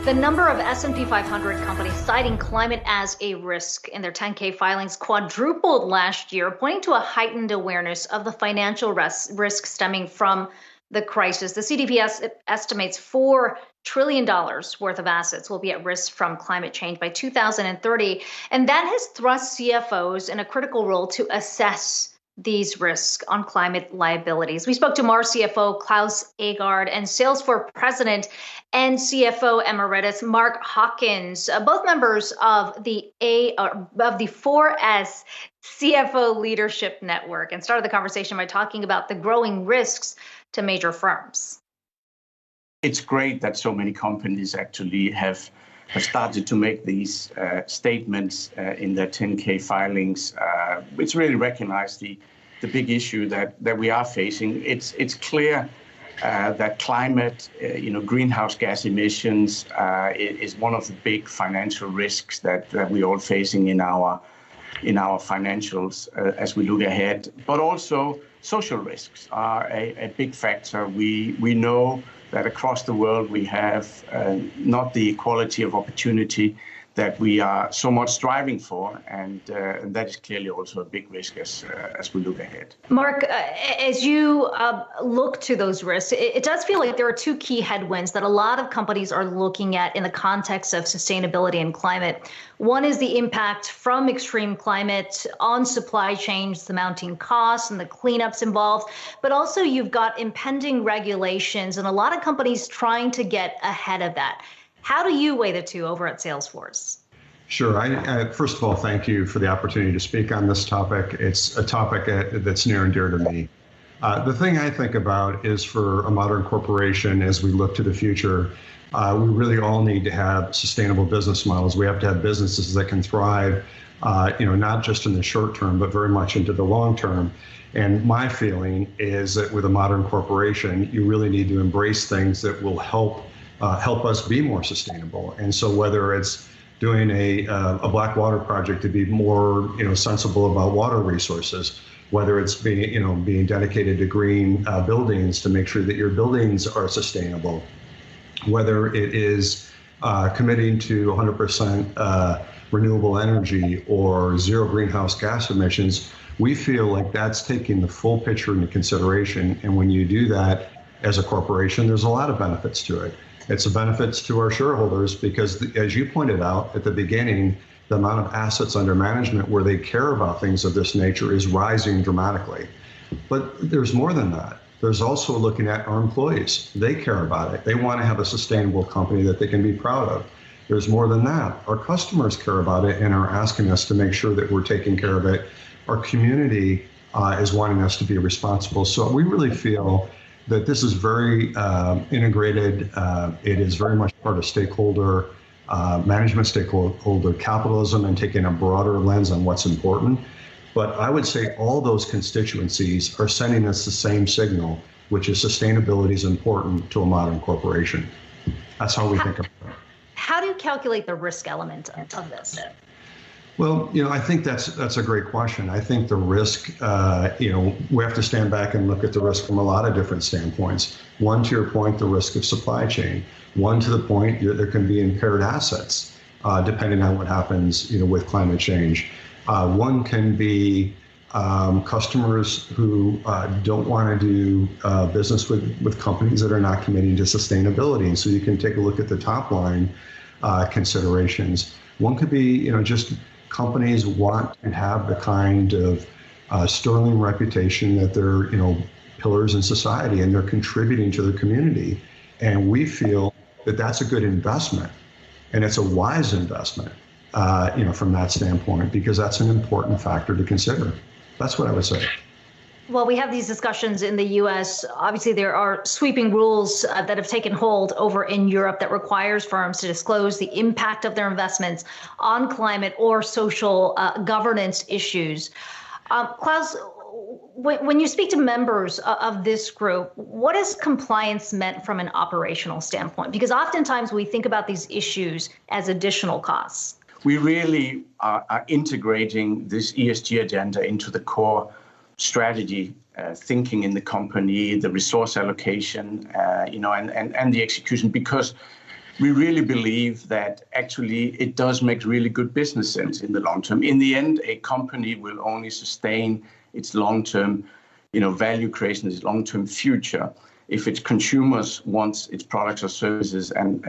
The number of S&P 500 companies citing climate as a risk in their 10K filings quadrupled last year, pointing to a heightened awareness of the financial risk stemming from the crisis. The CDP estimates $4 trillion worth of assets will be at risk from climate change by 2030, and that has thrust CFOs in a critical role to assess these risks on climate liabilities. We spoke to Mars CFO Klaus Aagaard and Salesforce President and CFO Emeritus Mark Hawkins, both members of the 4S CFO Leadership Network, and started the conversation by talking about the growing risks to major firms. It's great that so many companies actually have started to make these statements in their 10K filings. It's really recognized the big issue that we are facing. It's clear that climate, greenhouse gas emissions is one of the big financial risks that we're all facing in our financials as we look ahead. But also social risks are a big factor. We know that across the world we have not the equality of opportunity that we are so much striving for, and that is clearly also a big risk as we look ahead. Mark, as you look to those risks, it does feel like there are two key headwinds that a lot of companies are looking at in the context of sustainability and climate. One is the impact from extreme climate on supply chains, the mounting costs and the cleanups involved, but also you've got impending regulations and a lot of companies trying to get ahead of that. How do you weigh the two over at Salesforce? Sure. First of all, thank you for the opportunity to speak on this topic. It's a topic that's near and dear to me. The thing I think about is for a modern corporation, as we look to the future, we really all need to have sustainable business models. We have to have businesses that can thrive, not just in the short term, but very much into the long term. And my feeling is that with a modern corporation, you really need to embrace things that will help us be more sustainable. And so whether it's doing a black water project to be more sensible about water resources, whether it's being dedicated to green buildings to make sure that your buildings are sustainable, whether it is committing to 100% renewable energy or zero greenhouse gas emissions, we feel like that's taking the full picture into consideration. And when you do that as a corporation, there's a lot of benefits to it. It's a benefits to our shareholders because, as you pointed out at the beginning, the amount of assets under management where they care about things of this nature is rising dramatically. But there's more than that. There's also looking at our employees. They care about it. They want to have a sustainable company that they can be proud of. There's more than that. Our customers care about it and are asking us to make sure that we're taking care of it. Our community is wanting us to be responsible. So we really feel that this is very integrated. It is very much part of stakeholder management, stakeholder capitalism, and taking a broader lens on what's important. But I would say all those constituencies are sending us the same signal, which is sustainability is important to a modern corporation. That's how we think of it. How do you calculate the risk element of this? Well, I think that's a great question. I think the risk, we have to stand back and look at the risk from a lot of different standpoints. One, to your point, the risk of supply chain. One, to the point, there can be impaired assets, depending on what happens, with climate change. One can be customers who don't want to do business with companies that are not committing to sustainability. And so you can take a look at the top line considerations. One could be, just companies want to have the kind of sterling reputation that they're, pillars in society and they're contributing to the community. And we feel that that's a good investment and it's a wise investment, from that standpoint, because that's an important factor to consider. That's what I would say. Well, we have these discussions in the U.S. Obviously, there are sweeping rules that have taken hold over in Europe that requires firms to disclose the impact of their investments on climate or social governance issues. Klaus, when you speak to members of this group, what has compliance meant from an operational standpoint? Because oftentimes we think about these issues as additional costs. We really are integrating this ESG agenda into the core strategy thinking in the company, the resource allocation, and the execution, because we really believe that actually it does make really good business sense in the long term. In the end, a company will only sustain its long-term, value creation, its long-term future, if its consumers want its products or services and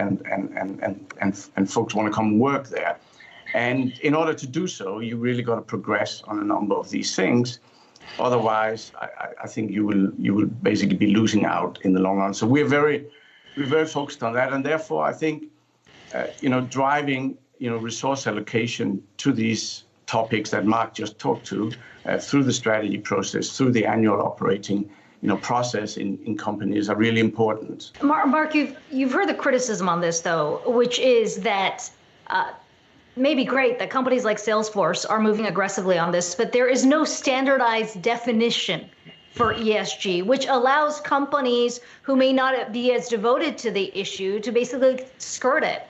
folks want to come work there. And in order to do so, you really got to progress on a number of these things. Otherwise, I think you will basically be losing out in the long run. So we're very focused on that, and therefore I think driving resource allocation to these topics that Mark just talked to through the strategy process, through the annual operating process in companies are really important. Mark, you've heard the criticism on this though, which is that maybe great that companies like Salesforce are moving aggressively on this, but there is no standardized definition for ESG, which allows companies who may not be as devoted to the issue to basically skirt it.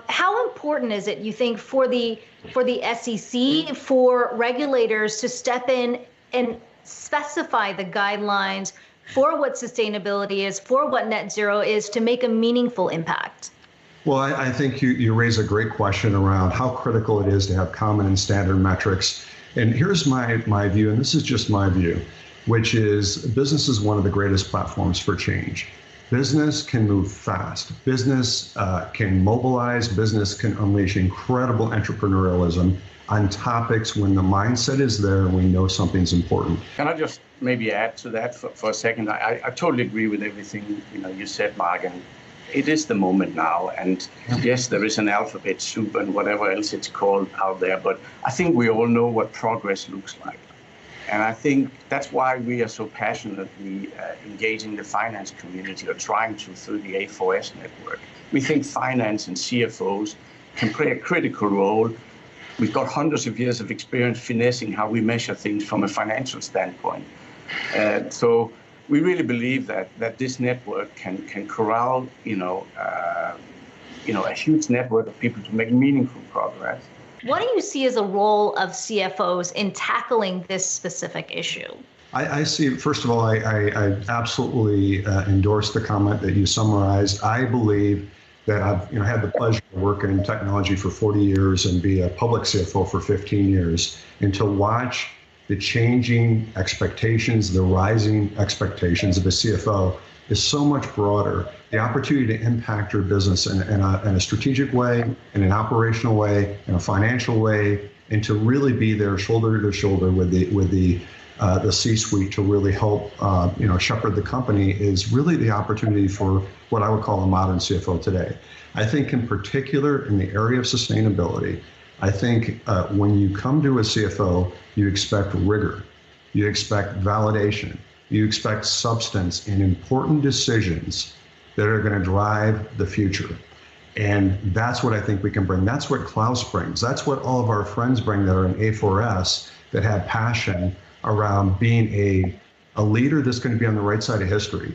How important is it, you think, for the SEC, for regulators to step in and specify the guidelines for what sustainability is, for what net zero is, to make a meaningful impact? Well, I think you raise a great question around how critical it is to have common and standard metrics. And here's my view, and this is just my view, which is business is one of the greatest platforms for change. Business can move fast. Business can mobilize. Business can unleash incredible entrepreneurialism on topics when the mindset is there and we know something's important. Can I just maybe add to that for a second? I totally agree with everything you said, Mark, and it is the moment now. And yes, there is an alphabet soup and whatever else it's called out there, but I think we all know what progress looks like. And I think that's why we are so passionately engaging the finance community, or trying to, through the A4S network. We think finance and CFOs can play a critical role. We've got hundreds of years of experience finessing how we measure things from a financial standpoint. So we really believe that this network can corral, a huge network of people to make meaningful progress. What do you see as a role of CFOs in tackling this specific issue? I see, first of all, I absolutely endorse the comment that you summarized. I believe that I've had the pleasure of working in technology for 40 years and be a public CFO for 15 years, and to watch the changing expectations, the rising expectations of a CFO is so much broader. The opportunity to impact your business in a strategic way, in an operational way, in a financial way, and to really be there shoulder to shoulder with the C-suite to really help shepherd the company is really the opportunity for what I would call a modern CFO today. I think in particular in the area of sustainability, I think when you come to a CFO, you expect rigor, you expect validation, you expect substance in important decisions that are going to drive the future. And that's what I think we can bring. That's what Klaus brings. That's what all of our friends bring that are in A4S, that have passion around being a leader that's going to be on the right side of history.